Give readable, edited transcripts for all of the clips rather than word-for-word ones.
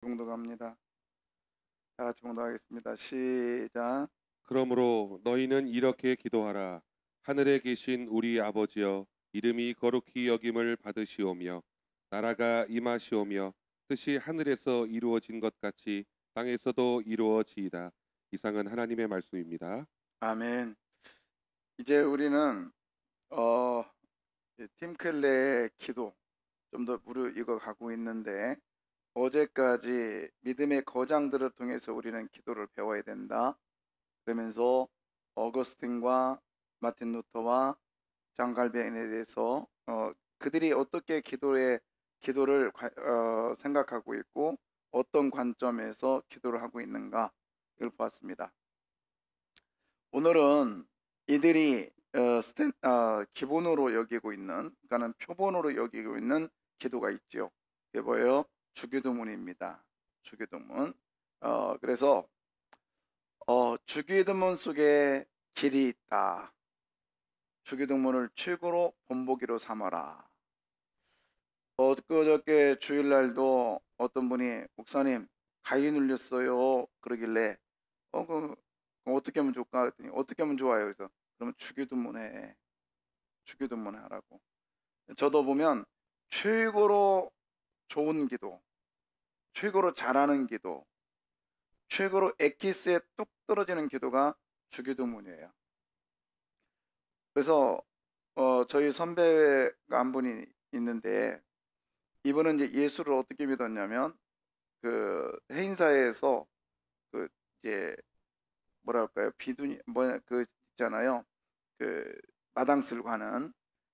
봉독합니다. 다 같이 봉독하겠습니다. 시작. 그러므로 너희는 이렇게 기도하라. 하늘에 계신 우리 아버지여, 이름이 거룩히 여김을 받으시오며 나라가 임하시오며 뜻이 하늘에서 이루어진 것 같이 땅에서도 이루어지이다. 이상은 하나님의 말씀입니다. 아멘. 이제 우리는 어, 팀클레의 기도 좀 더 무르익어 가고 있는데, 어제까지 믿음의 거장들을 통해서 우리는 기도를 배워야 된다 그러면서 어거스틴과 마틴 루터와 장 갈뱅에 대해서 그들이 어떻게 기도를 생각하고 있고 어떤 관점에서 기도를 하고 있는가, 이걸 보았습니다. 오늘은 이들이 기본으로 여기고 있는, 그러니까는 표본으로 여기고 있는 기도가 있죠. 그게 뭐예요? 주기도문입니다. 주기도문. 그래서 주기도문 속에 길이 있다. 주기도문을 최고로 본보기로 삼아라. 그저께 주일날도 어떤 분이 목사님 가위 눌렸어요 그러길래 어떻게 하면 좋을까 했더니 어떻게 하면 좋아요? 그래서 그러면 주기도문 하라고. 저도 보면 최고로 좋은 기도, 최고로 잘하는 기도, 최고로 엑기스에 뚝 떨어지는 기도가 주기도문이에요. 그래서 저희 선배가 한 분이 있는데, 이분은 이제 예수를 어떻게 믿었냐면 그 해인사에서 그 이제 뭐랄까요, 비두니 그 있잖아요, 그 마당 쓸고 하는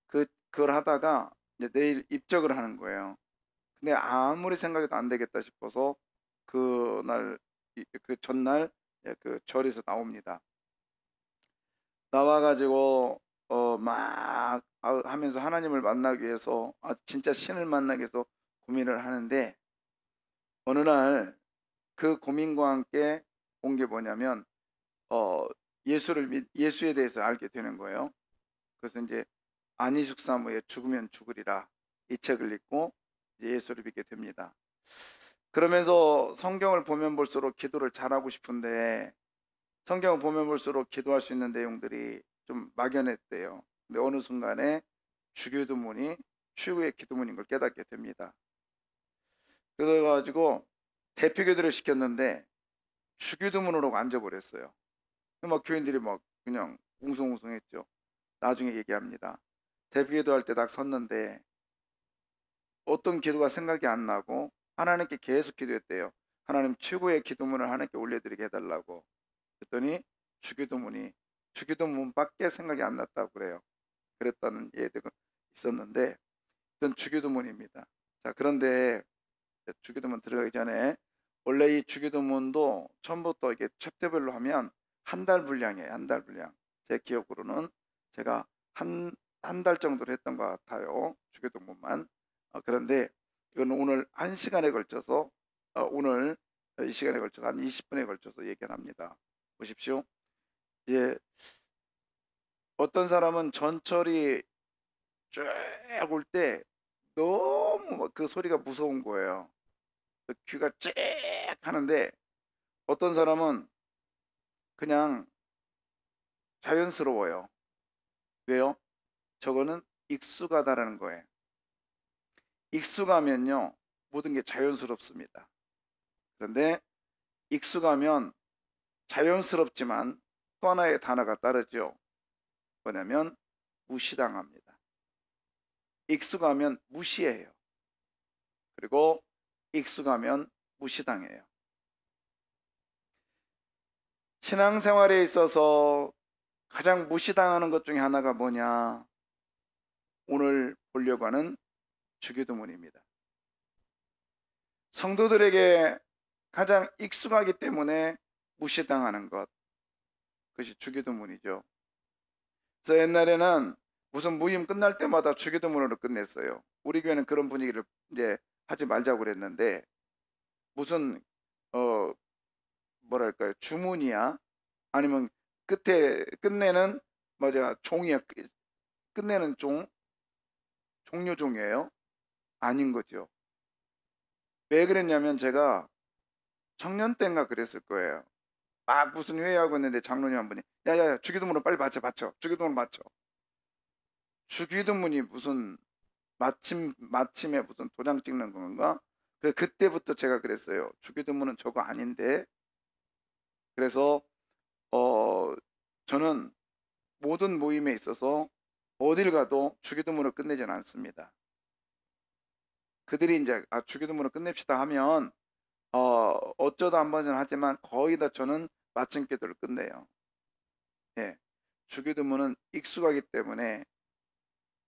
그걸 하다가 이제 내일 입적을 하는 거예요. 근데 아무리 생각해도 안 되겠다 싶어서 그날 그 전날 그 절에서 나옵니다. 나와가지고 막 하면서 하나님을 만나기 위해서, 진짜 신을 만나기 위해서 고민을 하는데, 어느 날 그 고민과 함께 온 게 뭐냐면 예수에 대해서 알게 되는 거예요. 그래서 이제 안희숙 사무의 죽으면 죽으리라, 이 책을 읽고 이제 예수를 믿게 됩니다. 그러면서 성경을 보면 볼수록 기도를 잘하고 싶은데, 성경을 보면 볼수록 기도할 수 있는 내용들이 좀 막연했대요. 근데 어느 순간에 주기도문이 최고의 기도문인 걸 깨닫게 됩니다. 그래가지고 대피기도를 시켰는데 주기도문으로 앉아버렸어요. 막 교인들이 막 그냥 웅성웅성했죠. 나중에 얘기합니다. 대피기도 할 때 딱 섰는데 어떤 기도가 생각이 안 나고 하나님께 계속 기도했대요. 하나님, 최고의 기도문을 하나님께 올려드리게 해달라고. 그랬더니 주기도문밖에 생각이 안 났다고 그래요. 그랬다는 예들이 있었는데, 이건 주기도문입니다. 자, 그런데 주기도문 들어가기 전에 원래 이 주기도문도 처음부터 이게 챕터별로 하면 한 달 분량이에요. 한 달 분량. 제 기억으로는 제가 한 달 정도를 했던 것 같아요. 주기도문만. 그런데 이건 오늘 한 시간에 걸쳐서 오늘 이 시간에 걸쳐서 한 20분에 걸쳐서 얘기를 합니다. 보십시오. 예, 어떤 사람은 전철이 쭉 올 때 너무 그 소리가 무서운 거예요. 귀가 쨍 하는데, 어떤 사람은 그냥 자연스러워요. 왜요? 저거는 익숙하다라는 거예요. 익숙하면요, 모든 게 자연스럽습니다. 그런데 익숙하면 자연스럽지만 또 하나의 단어가 따르죠. 뭐냐면 무시당합니다. 익숙하면 무시해요. 그리고 익숙하면 무시당해요. 신앙생활에 있어서 가장 무시당하는 것 중에 하나가 뭐냐? 오늘 보려고 하는 주기도문입니다. 성도들에게 가장 익숙하기 때문에 무시당하는 것, 그것이 주기도문이죠. 그래서 옛날에는 무슨 모임 끝날 때마다 주기도문으로 끝냈어요. 우리 교회는 그런 분위기를 이제 하지 말자고 그랬는데, 무슨 뭐랄까요, 주문이야? 아니면 끝에 끝내는 종이야? 끝내는 종료종이에요? 아닌 거죠. 왜 그랬냐면 제가 청년 때인가 그랬을 거예요. 막 무슨 회의하고 있는데 장로님 한 분이 야야야 주기도문을 빨리 바쳐 주기도문 바쳐. 주기도문이 무슨 마침에 무슨 도장 찍는 건가? 그때부터 제가 그랬어요. 주기도문은 저거 아닌데. 그래서 저는 모든 모임에 있어서 어딜 가도 주기도문을 끝내지는 않습니다. 그들이 이제 주기도문을 끝냅시다 하면 어쩌다 한 번은 하지만 거의 다 저는 마침 기도를 끝내요. 예, 주기도문은 익숙하기 때문에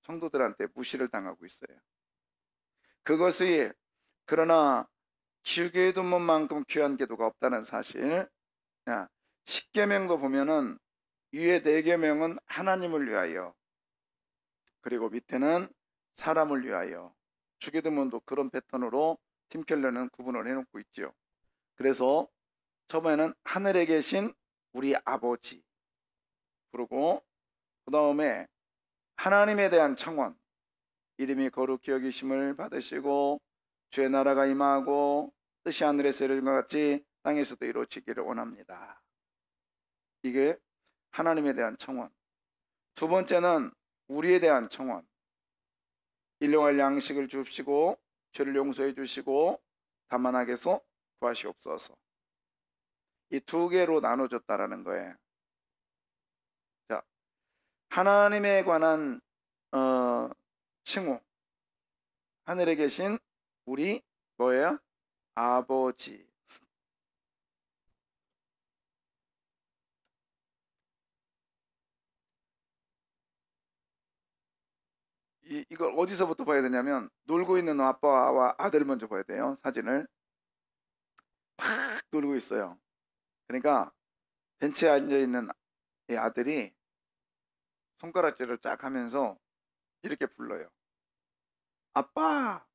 성도들한테 무시를 당하고 있어요. 그것이 그러나 주기도문만큼 귀한 기도가 없다는 사실. 십계명도 보면은 위에 4계명은 하나님을 위하여, 그리고 밑에는 사람을 위하여. 주기도문도 그런 패턴으로 팀 켈러는 구분을 해놓고 있죠. 그래서 처음에는 하늘에 계신 우리 아버지 부르고, 그 다음에 하나님에 대한 청원, 이름이 거룩히 여기심을 받으시고 주의 나라가 임하고 뜻이 하늘에서 이루어진 것 같이 땅에서도 이루어지기를 원합니다. 이게 하나님에 대한 청원. 두 번째는 우리에 대한 청원. 일용할 양식을 주시고 죄를 용서해 주시고 다만 악에서 구하시옵소서. 이 2개로 나눠졌다라는 거예요. 자, 하나님에 관한 칭호. 하늘에 계신 우리 뭐예요? 아버지. 이걸 어디서부터 봐야 되냐면 놀고 있는 아빠와 아들 먼저 봐야 돼요. 사진을 팍 놀고 있어요. 그러니까 벤치에 앉아있는 이 아들이 손가락질을 쫙 하면서 이렇게 불러요. 아빠.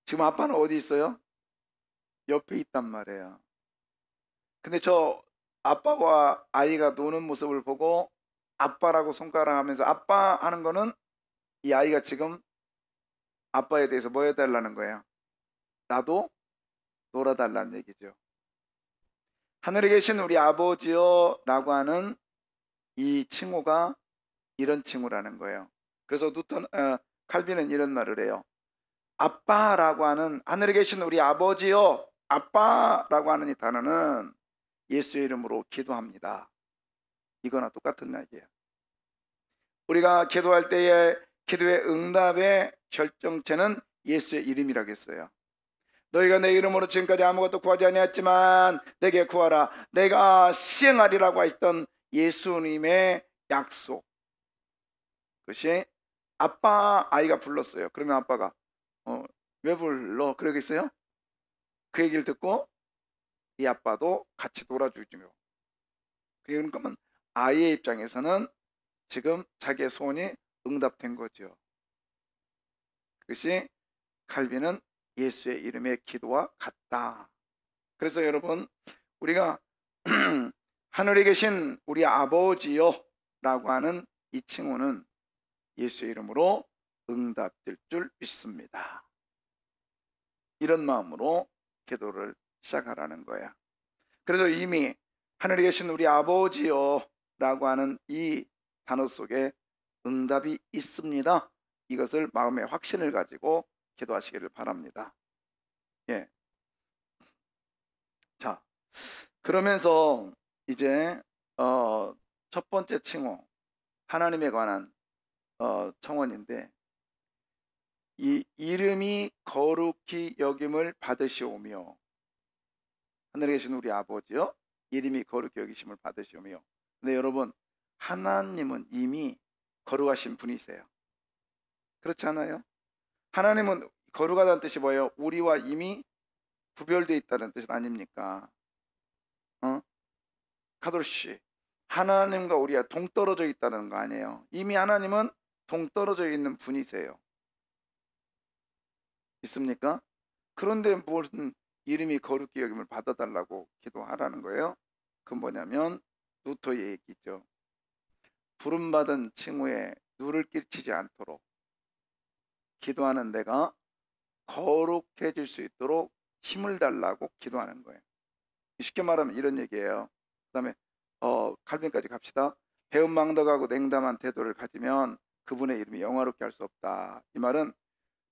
지금 아빠는 어디 있어요? 옆에 있단 말이에요. 근데 저 아빠와 아이가 노는 모습을 보고 아빠라고 손가락 하면서 아빠 하는 거는 이 아이가 지금 아빠에 대해서 뭐 해달라는 거예요? 나도 놀아달라는 얘기죠. 하늘에 계신 우리 아버지요 라고 하는 이 칭호가 이런 칭호라는 거예요. 그래서 칼빈은 이런 말을 해요. 아빠라고 하는, 하늘에 계신 우리 아버지요, 아빠라고 하는 이 단어는 예수의 이름으로 기도합니다. 이거나 똑같은 얘기예요. 우리가 기도할 때에 기도의 응답의 결정체는 예수의 이름이라고 했어요. 너희가 내 이름으로 지금까지 아무것도 구하지 아니했지만 내게 구하라. 내가 시행하리라고 하셨던 예수님의 약속. 그것이 아이가 불렀어요. 그러면 아빠가 왜 불러? 그러겠어요? 그 얘기를 듣고 이 아빠도 같이 놀아주죠. 그러면 아이의 입장에서는 지금 자기의 소원이 응답된 거죠. 그것이 칼빈은 예수의 이름의 기도와 같다. 그래서 여러분, 우리가 하늘에 계신 우리 아버지요 라고 하는 이 칭호는 예수의 이름으로 응답될 줄 믿습니다. 이런 마음으로 기도를 시작하라는 거야. 그래서 이미 하늘에 계신 우리 아버지요 라고 하는 이 단어 속에 응답이 있습니다. 이것을 마음의 확신을 가지고 기도하시기를 바랍니다. 예. 자, 그러면서 이제 첫 번째 칭호, 하나님에 관한 청원인데, 이 이름이 거룩히 여김을 받으시오며, 하늘에 계신 우리 아버지요, 이름이 거룩히 여기심을 받으시오며. 근데 여러분, 하나님은 이미 거룩하신 분이세요. 그렇지 않아요? 하나님은 거룩하다는 뜻이 뭐예요? 우리와 이미 구별되어 있다는 뜻은 아닙니까? 카돌씨, 하나님과 우리가 동떨어져 있다는 거 아니에요? 이미 하나님은 동떨어져 있는 분이세요. 있습니까? 그런데 무슨 이름이 거룩히 여김을 받아달라고 기도하라는 거예요? 그건 뭐냐면 루터의 얘기죠. 부름받은 칭호에 누를 끼치지 않도록 기도하는 내가 거룩해질 수 있도록 힘을 달라고 기도하는 거예요. 쉽게 말하면 이런 얘기예요. 그다음에 칼빈까지 갑시다. 배은망덕하고 냉담한 태도를 가지면 그분의 이름이 영화롭게 할 수 없다. 이 말은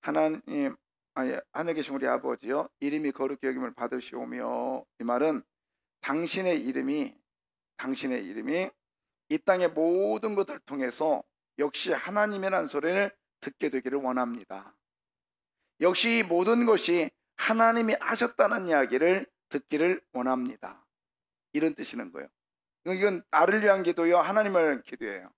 하나님, 아니 하늘에 계신 우리 아버지요, 이름이 거룩히 여김을 받으시오며, 이 말은 당신의 이름이 이 땅의 모든 것을 통해서 역시 하나님이라는 소리를 듣게 되기를 원합니다. 역시 이 모든 것이 하나님이 하셨다는 이야기를 듣기를 원합니다. 이런 뜻이는 거예요. 이건 나를 위한 기도요, 하나님을 기도예요.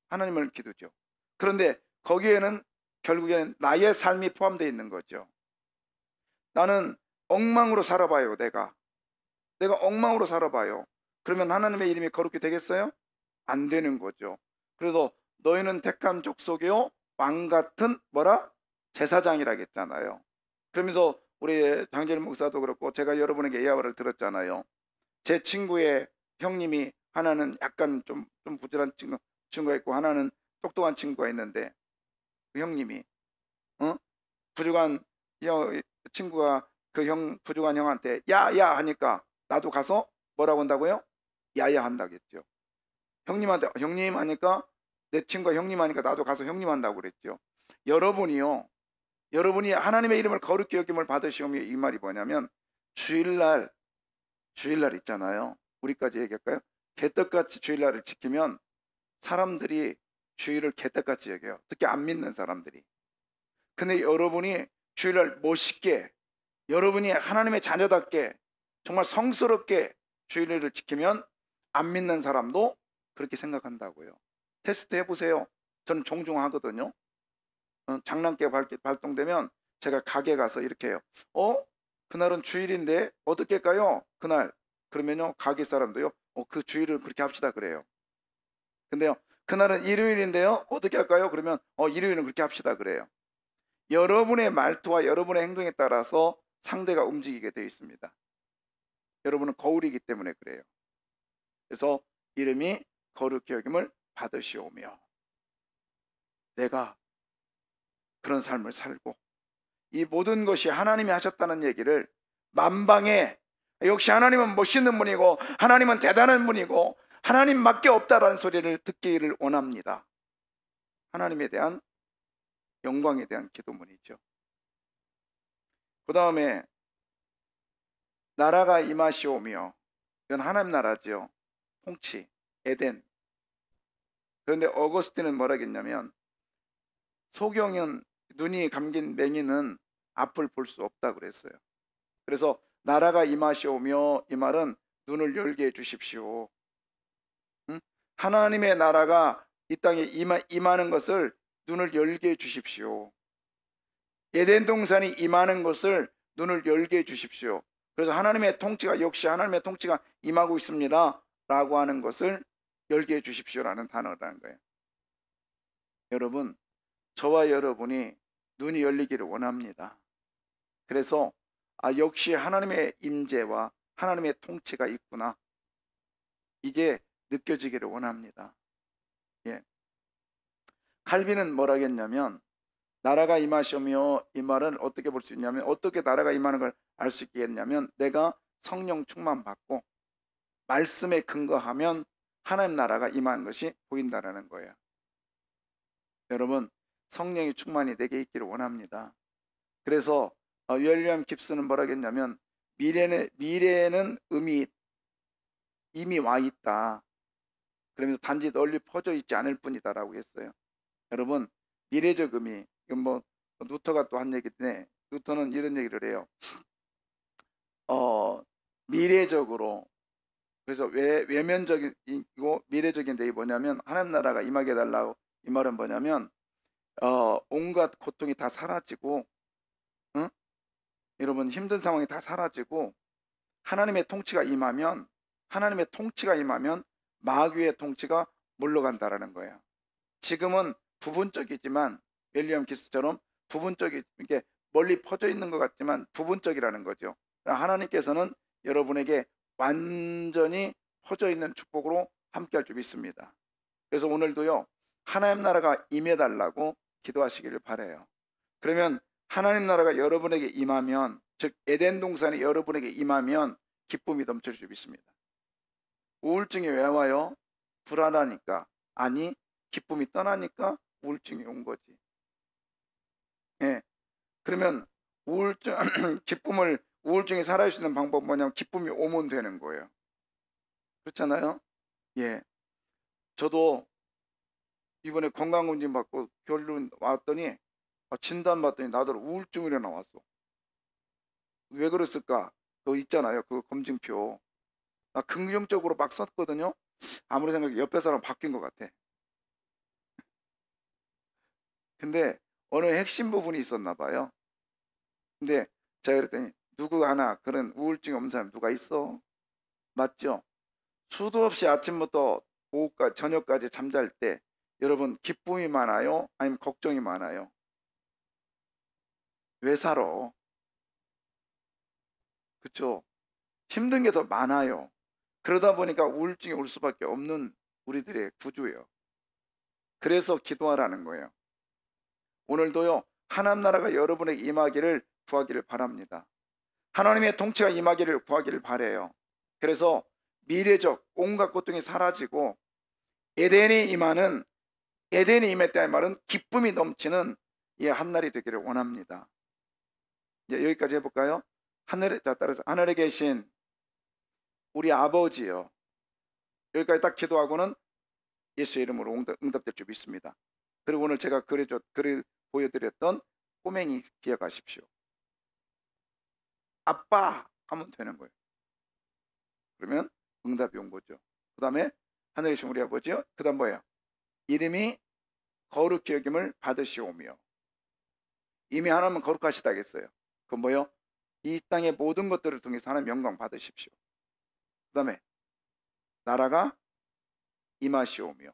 하나님을 기도죠. 그런데 거기에는 결국에는 나의 삶이 포함되어 있는 거죠. 나는 엉망으로 살아봐요. 내가 엉망으로 살아봐요. 그러면 하나님의 이름이 거룩히 되겠어요? 안 되는 거죠. 그래서 너희는 택한 족속이요 왕같은 뭐라? 제사장이라겠잖아요. 그러면서 우리 장재일 목사도 그렇고 제가 여러분에게 예화를 들었잖아요. 제 친구의 형님이 하나는 약간 좀 부지런한 친구가 있고 하나는 똑똑한 친구가 있는데, 그 형님이 부족한 친구가 그 부족한 형한테 야야 하니까 나도 가서 뭐라고 한다고요? 야야 한다겠죠. 형님한테 형님 하니까, 내 친구가 형님 하니까 나도 가서 형님 한다고 그랬죠. 여러분이 하나님의 이름을 거룩히 여김을 받으시오며, 이 말이 뭐냐면 주일날 있잖아요. 우리까지 얘기할까요? 개떡같이 주일날을 지키면 사람들이 주일을 개떡같이 여겨요. 특히 안 믿는 사람들이. 근데 여러분이 주일날 멋있게, 여러분이 하나님의 자녀답게 정말 성스럽게 주일을 지키면 안 믿는 사람도 그렇게 생각한다고요. 테스트 해보세요. 저는 종종 하거든요. 장난기가 발동되면 제가 가게 가서 이렇게 해요. 그날은 주일인데 어떻게 할까요? 그날. 그러면요, 가게 사람도요, 그 주일을 그렇게 합시다 그래요. 근데요, 그날은 일요일인데요, 어떻게 할까요? 그러면 일요일은 그렇게 합시다 그래요. 여러분의 말투와 여러분의 행동에 따라서 상대가 움직이게 되어 있습니다. 여러분은 거울이기 때문에 그래요. 그래서 이름이 거룩히 여김을 받으시오며, 내가 그런 삶을 살고 이 모든 것이 하나님이 하셨다는 얘기를 만방에, 역시 하나님은 멋있는 분이고 하나님은 대단한 분이고 하나님밖에 없다라는 소리를 듣기를 원합니다. 하나님에 대한 영광에 대한 기도문이죠. 그 다음에 나라가 임하시오며, 이건 하나님 나라죠. 통치, 에덴. 그런데 어거스틴은 뭐라 했냐면, 소경은 눈이 감긴 맹인은 앞을 볼 수 없다 그랬어요. 그래서 나라가 임하시오며, 이 말은 눈을 열게 해 주십시오. 하나님의 나라가 이 땅에 임하는 것을 눈을 열게 해 주십시오. 에덴 동산이 임하는 것을 눈을 열게 해 주십시오. 그래서 하나님의 통치가, 역시 하나님의 통치가 임하고 있습니다 라고 하는 것을 열게 해 주십시오라는 단어라는 거예요. 여러분, 저와 여러분이 눈이 열리기를 원합니다. 그래서 역시 하나님의 임재와 하나님의 통치가 있구나, 이게 느껴지기를 원합니다. 예. 칼빈은 뭐라겠냐면, 나라가 임하시오며, 이 말은 어떻게 볼 수 있냐면, 어떻게 나라가 임하는 걸 알 수 있겠냐면, 내가 성령 충만 받고 말씀에 근거하면 하나님 나라가 임하는 것이 보인다라는 거예요. 여러분, 성령의 충만이 내게 있기를 원합니다. 그래서 윌리엄 깁스는 뭐라겠냐면, 미래에는 이미 와 있다. 그러면서 단지 널리 퍼져 있지 않을 뿐이다라고 했어요. 여러분, 미래적 의미, 이건 뭐 루터가 또 한 얘기인데, 루터는 이런 얘기를 해요. 미래적으로, 그래서 외면적이고 미래적인데, 이게 뭐냐면 하나님 나라가 임하게 해달라고, 이 말은 뭐냐면 온갖 고통이 다 사라지고, 여러분 힘든 상황이 다 사라지고 하나님의 통치가 임하면 마귀의 통치가 물러간다라는 거예요. 지금은 부분적이지만, 윌리엄 기스처럼 이게 멀리 퍼져 있는 것 같지만 부분적이라는 거죠. 하나님께서는 여러분에게 완전히 퍼져 있는 축복으로 함께할 줄 믿습니다. 그래서 오늘도요, 하나님 나라가 임해달라고 기도하시기를 바라요. 그러면 하나님 나라가 여러분에게 임하면 즉 에덴 동산이 여러분에게 임하면 기쁨이 넘칠 수 있습니다. 우울증이 왜 와요? 불안하니까. 아니, 기쁨이 떠나니까 우울증이 온 거지. 예. 그러면 우울증 우울증이 사라질 수 있는 방법은 뭐냐면 기쁨이 오면 되는 거예요. 그렇잖아요? 예. 저도 이번에 건강검진 받고 결론 왔더니 진단 받더니 나더러 우울증이라 나왔어. 왜 그랬을까? 그거 있잖아요. 그 검진표. 나 긍정적으로 막 썼거든요. 아무리 생각해 옆에 사람 바뀐 것 같아. 근데 어느 핵심 부분이 있었나 봐요. 근데 제가 그랬더니 누구 하나 그런 우울증이 없는 사람 누가 있어? 맞죠? 수도 없이 아침부터 오후까지 저녁까지 잠잘 때 여러분 기쁨이 많아요? 아니면 걱정이 많아요? 왜 살아? 그쵸? 힘든 게 더 많아요. 그러다 보니까 우울증이 올 수밖에 없는 우리들의 구조예요. 그래서 기도하라는 거예요. 오늘도요, 하나님 나라가 여러분에게 임하기를 구하기를 바랍니다. 하나님의 통치가 임하기를 구하기를 바래요. 그래서 미래적 온갖 고통이 사라지고 에덴이 임했다는 말은 기쁨이 넘치는 이 한날이 되기를 원합니다. 이제 여기까지 해볼까요? 따라서 하늘에 계신 우리 아버지요. 여기까지 딱 기도하고는 예수의 이름으로 응답될 줄 믿습니다. 그리고 오늘 제가 보여드렸던 꼬맹이 기억하십시오. 아빠 하면 되는 거예요. 그러면 응답이 온 거죠. 그 다음에 하늘에 계신 우리 아버지요. 그 다음 뭐예요? 이름이 거룩히 여김을 받으시오며. 이미 하나님은 거룩하시다 했어요. 그건 뭐예요? 이 땅의 모든 것들을 통해서 하나님 영광 받으십시오. 그 다음에 나라가 임하시오며.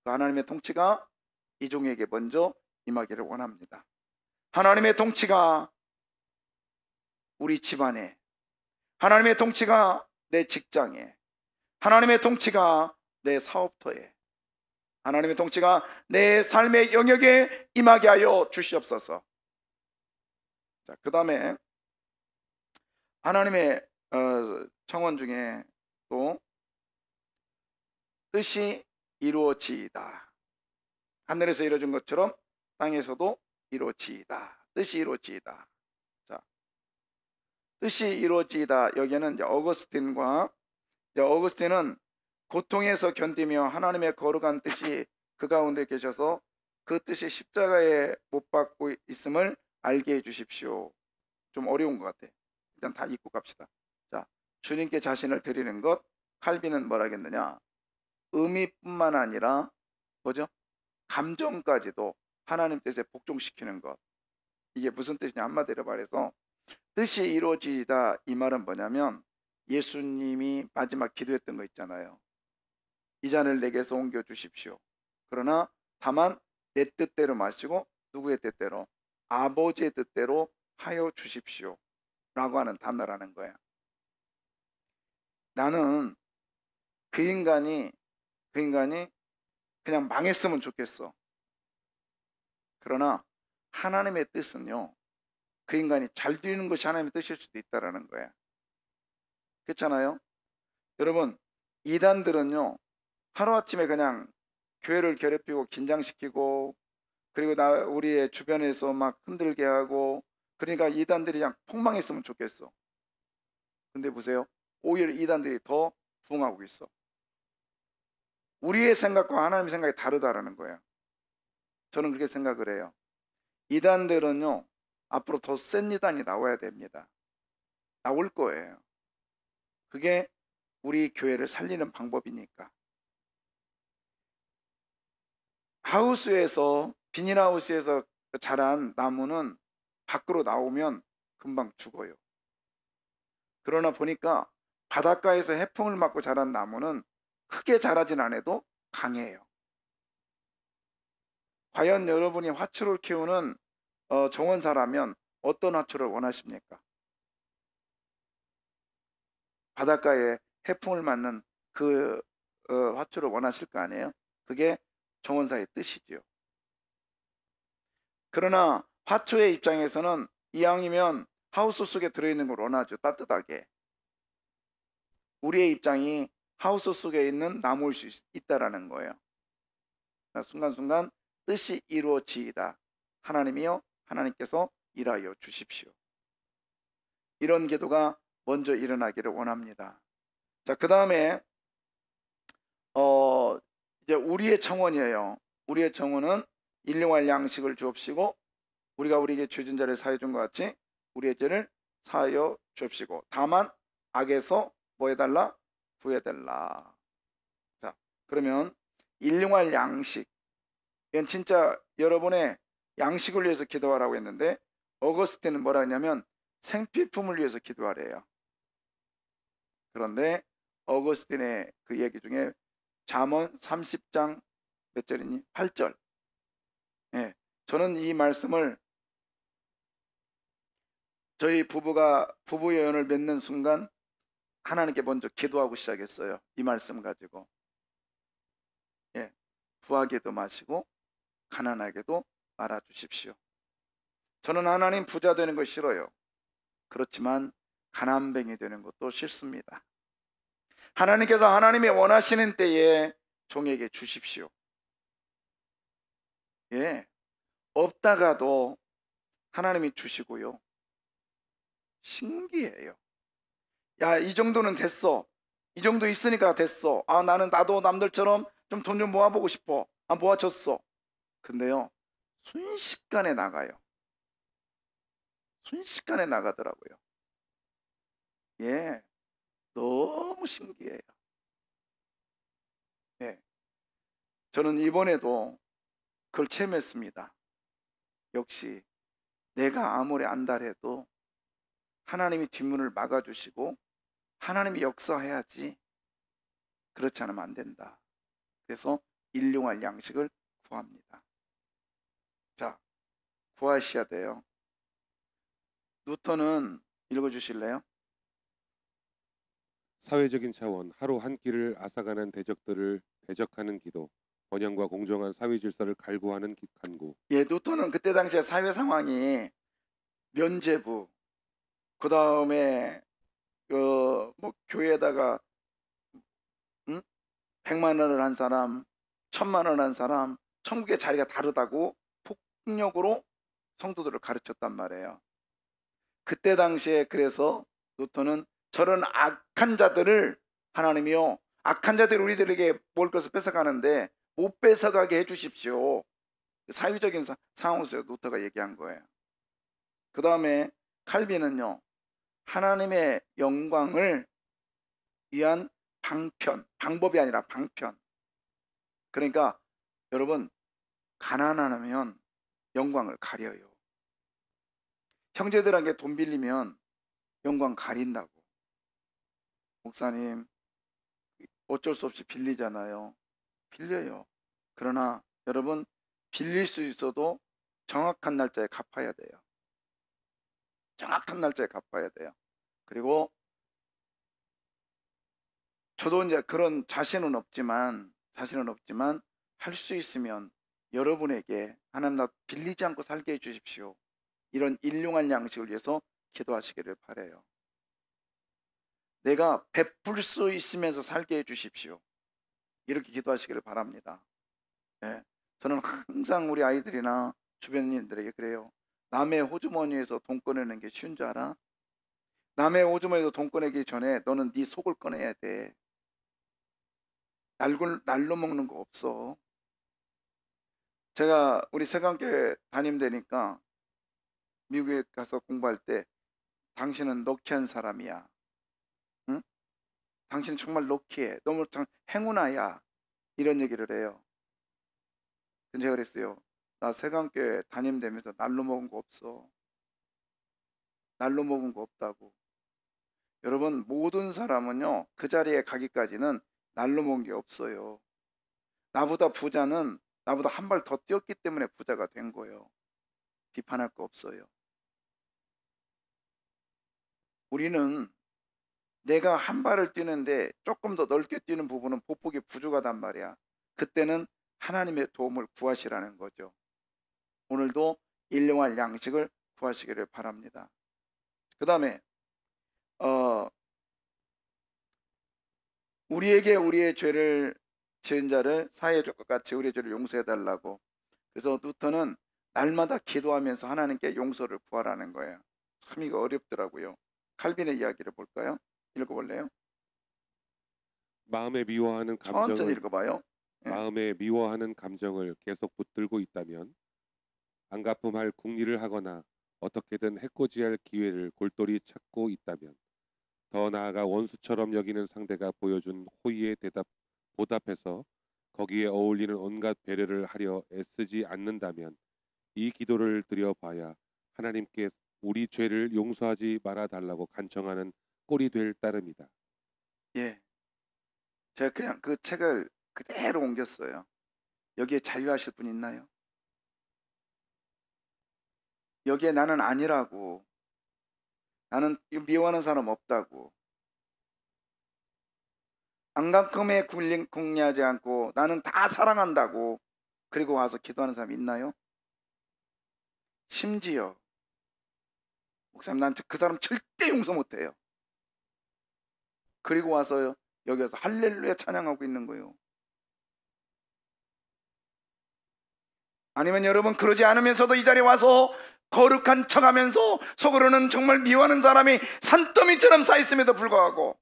그 하나님의 통치가 이 종에게 먼저 임하기를 원합니다. 하나님의 통치가 우리 집안에, 하나님의 통치가 내 직장에, 하나님의 통치가 내 사업터에, 하나님의 통치가 내 삶의 영역에 임하게 하여 주시옵소서. 자, 그 다음에 하나님의 청원 중에 또 뜻이 이루어지이다. 하늘에서 이루어진 것처럼 땅에서도 이루어지이다. 뜻이 이루어지이다. 자, 뜻이 이루어지이다. 여기에는 이제 어거스틴은 고통에서 견디며 하나님의 거룩한 뜻이 그 가운데 계셔서 그 뜻이 십자가에 못 박고 있음을 알게 해 주십시오. 좀 어려운 것 같아. 일단 다 읽고 갑시다. 자, 주님께 자신을 드리는 것. 칼빈은 뭐라 하겠느냐? 의미뿐만 아니라 뭐죠? 감정까지도 하나님 뜻에 복종시키는 것. 이게 무슨 뜻이냐? 한마디로 말해서 뜻이 이루어지다, 이 말은 뭐냐면 예수님이 마지막 기도했던 거 있잖아요. 이 잔을 내게서 옮겨 주십시오. 그러나 다만 내 뜻대로 마시고 누구의 뜻대로? 아버지의 뜻대로 하여 주십시오 라고 하는 단어라는 거야. 나는 그 인간이 그냥 망했으면 좋겠어. 그러나 하나님의 뜻은요, 그 인간이 잘 되는 것이 하나님의 뜻일 수도 있다라는 거야. 그렇잖아요? 여러분, 이단들은요, 하루아침에 그냥 교회를 괴롭히고 긴장시키고, 그리고 우리의 주변에서 막 흔들게 하고, 그러니까 이단들이 그냥 폭망했으면 좋겠어. 근데 보세요, 오히려 이단들이 더 부흥하고 있어. 우리의 생각과 하나님의 생각이 다르다라는 거예요. 저는 그렇게 생각을 해요. 이단들은요, 앞으로 더 센 이단이 나와야 됩니다. 나올 거예요. 그게 우리 교회를 살리는 방법이니까. 비닐하우스에서 자란 나무는 밖으로 나오면 금방 죽어요. 그러나 보니까 바닷가에서 해풍을 맞고 자란 나무는 크게 자라진 않아도 강해요. 과연 여러분이 화초를 키우는 정원사라면 어떤 화초를 원하십니까? 바닷가에 해풍을 맞는 그 화초를 원하실 거 아니에요? 그게 정원사의 뜻이지요. 그러나 화초의 입장에서는 이왕이면 하우스 속에 들어있는 걸 원하죠. 따뜻하게. 우리의 입장이 하우스 속에 있는 나무일 수 있다라는 거예요. 순간순간 뜻이 이루어지이다. 하나님이여, 하나님께서 일하여 주십시오. 이런 기도가 먼저 일어나기를 원합니다. 자, 그 다음에 이제 우리의 청원이에요. 우리의 청원은 일용할 양식을 주옵시고 우리가 우리에게 죄 진 자를 사하여 준 것 같이 우리의 죄를 사하여 주옵시고 다만 악에서 뭐 해달라? 구해달라. 자, 그러면 일용할 양식, 이건 진짜 여러분의 양식을 위해서 기도하라고 했는데 어거스틴은 뭐라 했냐면 생필품을 위해서 기도하래요. 그런데 어거스틴의 그 얘기 중에 잠언 30장 몇 절이니? 8절. 예, 저는 이 말씀을 저희 부부가 부부 연을 맺는 순간 하나님께 먼저 기도하고 시작했어요. 이 말씀 가지고. 예, 부하게도 마시고 가난하게도 말아 주십시오. 저는 하나님 부자 되는 거 싫어요. 그렇지만 가난뱅이 되는 것도 싫습니다. 하나님께서 하나님이 원하시는 때에 종에게 주십시오. 예, 없다가도 하나님이 주시고요. 신기해요. 야, 이 정도는 됐어. 이 정도 있으니까 됐어. 아, 나도 남들처럼 좀 돈 좀 모아보고 싶어. 아, 모아줬어. 근데요, 순식간에 나가요. 순식간에 나가더라고요. 예, 너무 신기해요. 예, 저는 이번에도 그걸 체험했습니다. 역시 내가 아무리 안달해도 하나님이 뒷문을 막아주시고 하나님이 역사해야지. 그렇지 않으면 안 된다. 그래서 일용할 양식을 구합니다. 자, 구하셔야 돼요. 누턴은 읽어주실래요? 사회적인 차원, 하루 한 끼를 앗아가는 대적들을 대적하는 기도, 번영과 공정한 사회 질서를 갈구하는 간구. 예, 누턴은 그때 당시에 사회 상황이 면죄부, 그 다음에 뭐 교회에다가 100만 원을 한 사람, 1000만 원 한 사람, 천국의 자리가 다르다고 폭력으로 성도들을 가르쳤단 말이에요. 그때 당시에 그래서 누턴은 저런 악한 자들을 하나님이요, 악한 자들이 우리들에게 먹을 것을 뺏어가는데 못 뺏어가게 해주십시오. 사회적인 상황에서 누터가 얘기한 거예요. 그 다음에 칼빈은요, 하나님의 영광을 위한 방법이 아니라 방편. 그러니까 여러분, 가난하면 영광을 가려요. 형제들에게 돈 빌리면 영광 가린다고. 목사님, 어쩔 수 없이 빌리잖아요. 빌려요. 그러나 여러분, 빌릴 수 있어도 정확한 날짜에 갚아야 돼요. 정확한 날짜에 갚아야 돼요. 그리고 저도 이제 그런 자신은 없지만 할 수 있으면 여러분에게 하나님 나 빌리지 않고 살게 해주십시오. 이런 일용할 양식을 위해서 기도하시기를 바라요. 내가 베풀 수 있으면서 살게 해주십시오. 이렇게 기도하시기를 바랍니다. 네. 저는 항상 우리 아이들이나 주변인들에게 그래요. 남의 호주머니에서 돈 꺼내는 게 쉬운 줄 알아? 남의 호주머니에서 돈 꺼내기 전에 너는 네 속을 꺼내야 돼. 날로 먹는 거 없어. 제가 우리 세강교회 담임되니까 미국에 가서 공부할 때 당신은 럭키한 사람이야. 응? 당신 정말 럭키해. 너무 참 행운아야. 이런 얘기를 해요. 근데 제가 그랬어요. 나 세강교회 담임되면서 날로 먹은 거 없어. 날로 먹은 거 없다고. 여러분, 모든 사람은요, 그 자리에 가기까지는 날로 먹은 게 없어요. 나보다 부자는 나보다 한 발 더 뛰었기 때문에 부자가 된 거예요. 비판할 거 없어요. 우리는 내가 한 발을 뛰는데 조금 더 넓게 뛰는 부분은 보폭이 부족하단 말이야. 그때는 하나님의 도움을 구하시라는 거죠. 오늘도 일용할 양식을 구하시기를 바랍니다. 그 다음에 우리에게 우리의 죄를 지은 자를 사해줄 것 같이 우리의 죄를 용서해 달라고. 그래서 루터는 날마다 기도하면서 하나님께 용서를 구하라는 거예요. 참 이거 어렵더라고요. 칼빈의 이야기를 볼까요? 읽어볼래요? 마음에 미워하는 천천히 감정을 읽어봐요. 예. 마음에 미워하는 감정을 계속 붙들고 있다면 안갚음할 궁리를 하거나 어떻게든 해코지할 기회를 골똘히 찾고 있다면 더 나아가 원수처럼 여기는 상대가 보여준 호의에 보답해서 거기에 어울리는 온갖 배려를 하려 애쓰지 않는다면 이 기도를 드려봐야 하나님께 우리 죄를 용서하지 말아 달라고 간청하는 꼴이 될 따름이다. 예. 제가 그냥 그 책을 그대로 옮겼어요. 여기에 자유하실 분 있나요? 여기에 나는 아니라고, 나는 미워하는 사람 없다고, 안간금에 궁리하지 않고 나는 다 사랑한다고 그리고 와서 기도하는 사람 있나요? 심지어 목사님 난 그 사람 절대 용서 못해요. 그리고 와서요 여기 와서 할렐루야 찬양하고 있는 거예요. 아니면 여러분 그러지 않으면서도 이 자리에 와서 거룩한 척하면서 속으로는 정말 미워하는 사람이 산더미처럼 쌓였음에도 불구하고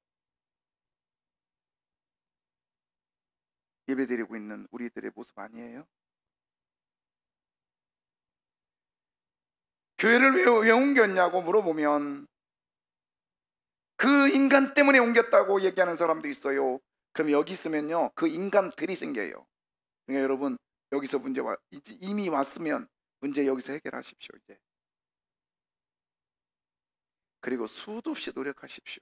예배드리고 있는 우리들의 모습 아니에요? 교회를 왜 옮겼냐고 물어보면 그 인간 때문에 옮겼다고 얘기하는 사람도 있어요. 그럼 여기 있으면요 그 인간들이 생겨요. 그러니까 여러분 여기서 이미 왔으면 문제 여기서 해결하십시오. 이제 그리고 수도 없이 노력하십시오.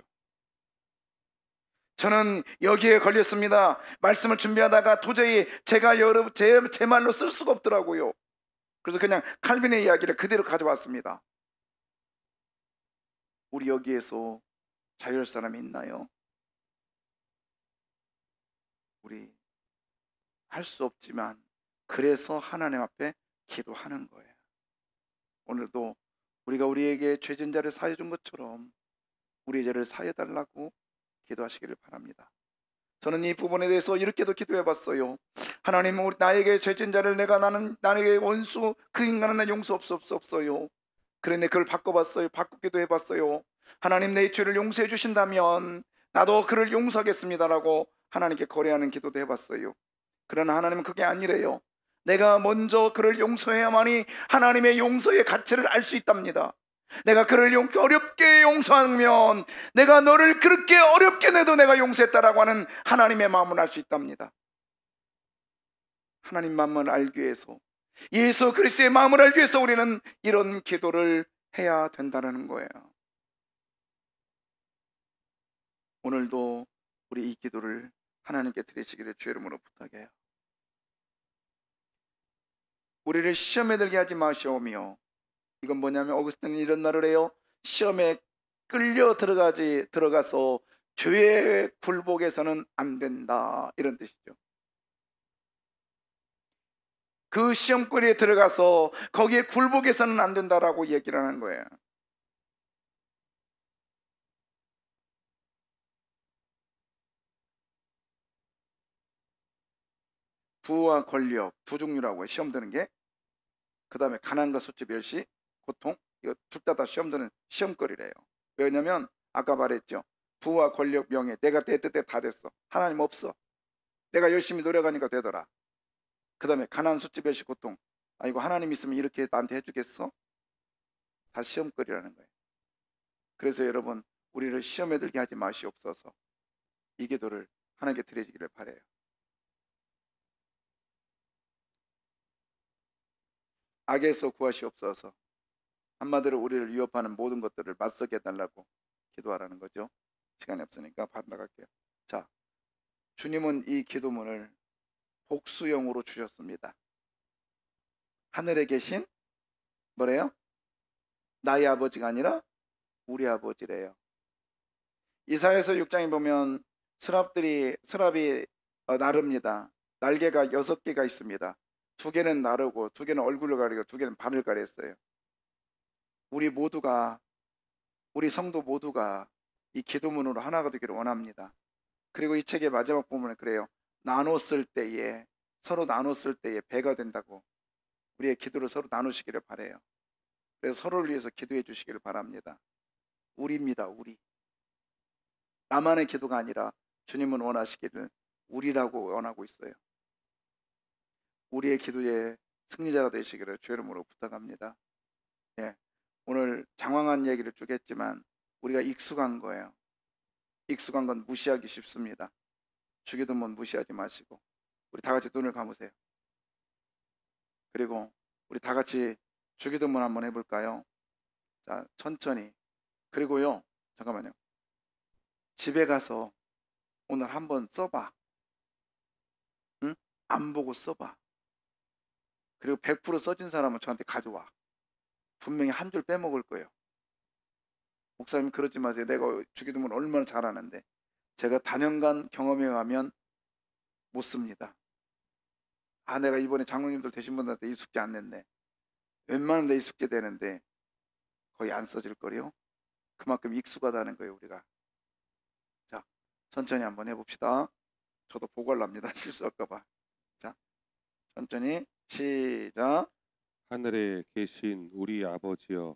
저는 여기에 걸렸습니다. 말씀을 준비하다가 도저히 제가 제 말로 쓸 수가 없더라고요. 그래서 그냥 칼빈의 이야기를 그대로 가져왔습니다. 우리 여기에서 자유할 사람이 있나요? 우리 할 수 없지만 그래서 하나님 앞에 기도하는 거예요. 오늘도 우리가 우리에게 죄진 자를 사해 준 것처럼 우리의 죄를 사해 달라고 기도하시기를 바랍니다. 저는 이 부분에 대해서 이렇게도 기도해 봤어요. 하나님, 나에게 죄진 자를 나에게 원수 그 인간은 나 용서없어요. 그런데 그걸 바꿔봤어요. 바꾸기도 해봤어요. 하나님, 내 죄를 용서해 주신다면 나도 그를 용서하겠습니다라고 하나님께 거래하는 기도도 해봤어요. 그러나 하나님은 그게 아니래요. 내가 먼저 그를 용서해야만이 하나님의 용서의 가치를 알 수 있답니다. 내가 그를 어렵게 용서하면 내가 너를 그렇게 어렵게 내도 내가 용서했다라고 하는 하나님의 마음을 알 수 있답니다. 하나님 마음을 알기 위해서, 예수 그리스도의 마음을 알기 위해서 우리는 이런 기도를 해야 된다는 거예요. 오늘도 우리 이 기도를 하나님께 드리시기를 주의 이름으로 부탁해요. 우리를 시험에 들게 하지 마시오며, 이건 뭐냐면 어거스틴은 이런 말을 해요. 시험에 끌려 들어가서 죄의 굴복에서는 안 된다, 이런 뜻이죠. 그 시험거리에 들어가서 거기에 굴복해서는 안 된다라고 얘기를 하는 거예요. 부와 권력 두 종류라고 해요. 시험 드는 게. 그 다음에 가난과 수치, 멸시, 고통, 이거 둘 다 시험 드는 시험거리래요. 왜냐면 아까 말했죠. 부와 권력, 명예, 내가 내 뜻대로 다 됐어. 하나님 없어. 내가 열심히 노력하니까 되더라. 그 다음에 가난, 수치, 멸시, 고통. 아, 이거 하나님 있으면 이렇게 나한테 해주겠어? 다 시험거리라는 거예요. 그래서 여러분, 우리를 시험에 들게 하지 마시옵소서. 이 기도를 하나님께 드리기를 바라요. 악에서 구하시옵소서. 한마디로 우리를 위협하는 모든 것들을 맞서게 해달라고 기도하라는 거죠. 시간이 없으니까 바로 나갈게요. 자, 주님은 이 기도문을 복수형으로 주셨습니다. 하늘에 계신 뭐래요? 나의 아버지가 아니라 우리 아버지래요. 이사야서 6장에 보면 스랍이 나릅니다. 날개가 6개가 있습니다. 2개는 나르고 2개는 얼굴을 가리고 2개는 발을 가렸어요. 우리 모두가 우리 성도 모두가 이 기도문으로 하나가 되기를 원합니다. 그리고 이 책의 마지막 부분에 그래요. 서로 나눴을 때에 배가 된다고. 우리의 기도를 서로 나누시기를 바라요. 그래서 서로를 위해서 기도해 주시기를 바랍니다. 우리입니다. 우리. 나만의 기도가 아니라 주님은 원하시기를 우리라고 원하고 있어요. 우리의 기도의 승리자가 되시기를 주의 이름으로 부탁합니다. 예, 오늘 장황한 얘기를 쭉 했지만 우리가 익숙한 거예요. 익숙한 건 무시하기 쉽습니다. 주기도문 무시하지 마시고 우리 다 같이 눈을 감으세요. 그리고 우리 다 같이 주기도문 한번 해볼까요? 자, 천천히. 그리고요, 잠깐만요. 집에 가서 오늘 한번 써봐. 응? 안 보고 써봐. 그리고 100% 써진 사람은 저한테 가져와. 분명히 한 줄 빼먹을 거예요. 목사님 그러지 마세요. 내가 주기도문 얼마나 잘하는데. 제가 다년간 경험해 가면 못 씁니다. 아, 내가 이번에 장로님들 되신 분들한테 이 숙제 안 냈네. 웬만하면 내 이 숙제 되는데 거의 안 써질 거요. 그만큼 익숙하다는 거예요, 우리가. 자, 천천히 한번 해봅시다. 저도 보고하랍니다. 실수할까 봐. 자, 천천히 시작. 하늘에 계신 우리 아버지여,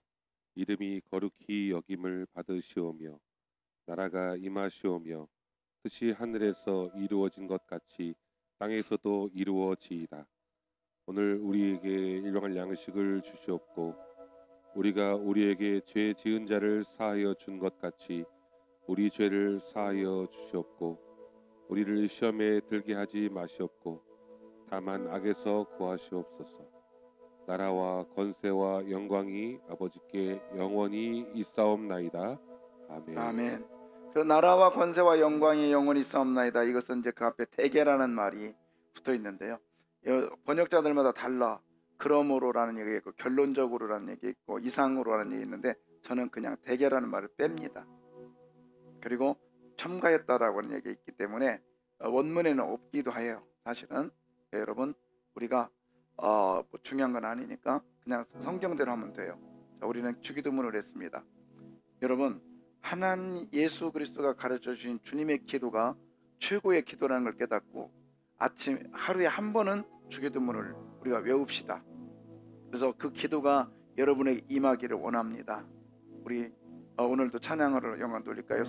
이름이 거룩히 여김을 받으시오며 나라가 임하시오며 뜻이 하늘에서 이루어진 것 같이 땅에서도 이루어지이다. 오늘 우리에게 일용할 양식을 주시옵고 우리가 우리에게 죄 지은 자를 사하여 준 것 같이 우리 죄를 사하여 주시옵고 우리를 시험에 들게 하지 마시옵고 다만 악에서 구하시옵소서. 나라와 권세와 영광이 아버지께 영원히 있사옵나이다. 아멘. 아멘. 그 나라와 권세와 영광이 영원히 있사옵나이다. 이것은 이제 그 앞에 대개라는 말이 붙어 있는데요. 번역자들마다 달라. 그러므로라는 얘기 있고 결론적으로라는 얘기 있고 이상으로라는 얘기 있는데 저는 그냥 대개라는 말을 뺍니다. 그리고 첨가했다라고 하는 얘기 있기 때문에 원문에는 없기도 해요. 사실은 여러분 우리가 뭐 중요한 건 아니니까 그냥 성경대로 하면 돼요. 자, 우리는 주기도문을 했습니다. 여러분 하나님 예수 그리스도가 가르쳐 주신 주님의 기도가 최고의 기도라는 걸 깨닫고 아침 하루에 한 번은 주기도문을 우리가 외웁시다. 그래서 그 기도가 여러분에게 임하기를 원합니다. 우리 오늘도 찬양으로 영광 돌릴까요?